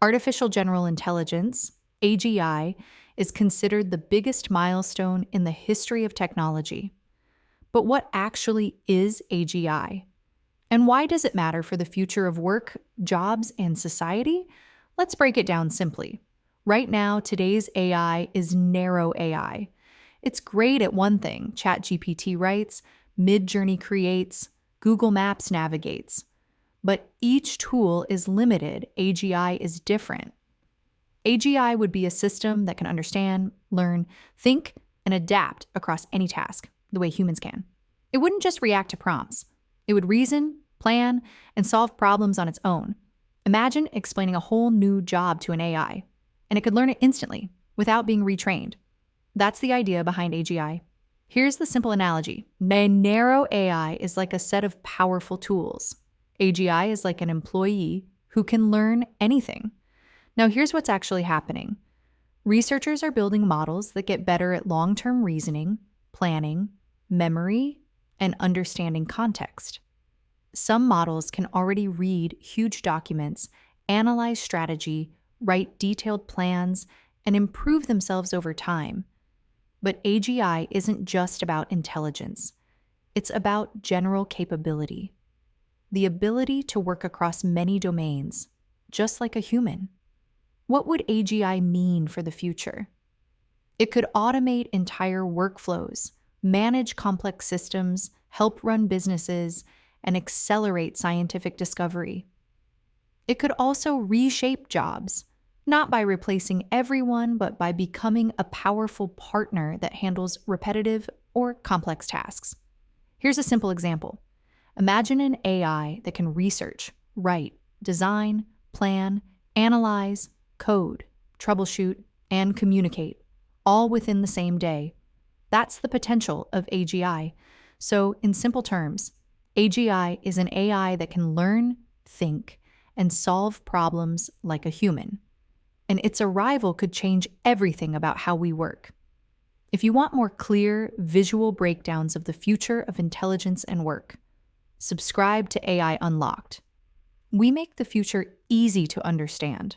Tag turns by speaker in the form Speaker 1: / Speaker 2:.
Speaker 1: Artificial General Intelligence, AGI, is considered the biggest milestone in the history of technology. But what actually is AGI? And why does it matter for the future of work, jobs, and society? Let's break it down simply. Right now, today's AI is narrow AI. It's great at one thing, ChatGPT writes, Midjourney creates, Google Maps navigates. But each tool is limited, AGI is different. AGI would be a system that can understand, learn, think, and adapt across any task, the way humans can. It wouldn't just react to prompts. It would reason, plan, and solve problems on its own. Imagine explaining a whole new job to an AI, and it could learn it instantly, without being retrained. That's the idea behind AGI. Here's the simple analogy. A narrow AI is like a set of powerful tools. AGI is like an employee who can learn anything. Now, here's what's actually happening. Researchers are building models that get better at long-term reasoning, planning, memory, and understanding context. Some models can already read huge documents, analyze strategy, write detailed plans, and improve themselves over time. But AGI isn't just about intelligence. It's about general capability. The ability to work across many domains, just like a human. What would AGI mean for the future? It could automate entire workflows, manage complex systems, help run businesses, and accelerate scientific discovery. It could also reshape jobs, not by replacing everyone, but by becoming a powerful partner that handles repetitive or complex tasks. Here's a simple example. Imagine an AI that can research, write, design, plan, analyze, code, troubleshoot, and communicate, all within the same day. That's the potential of AGI. So, in simple terms, AGI is an AI that can learn, think, and solve problems like a human. And its arrival could change everything about how we work. If you want more clear, visual breakdowns of the future of intelligence and work, subscribe to AI Unlocked. We make the future easy to understand.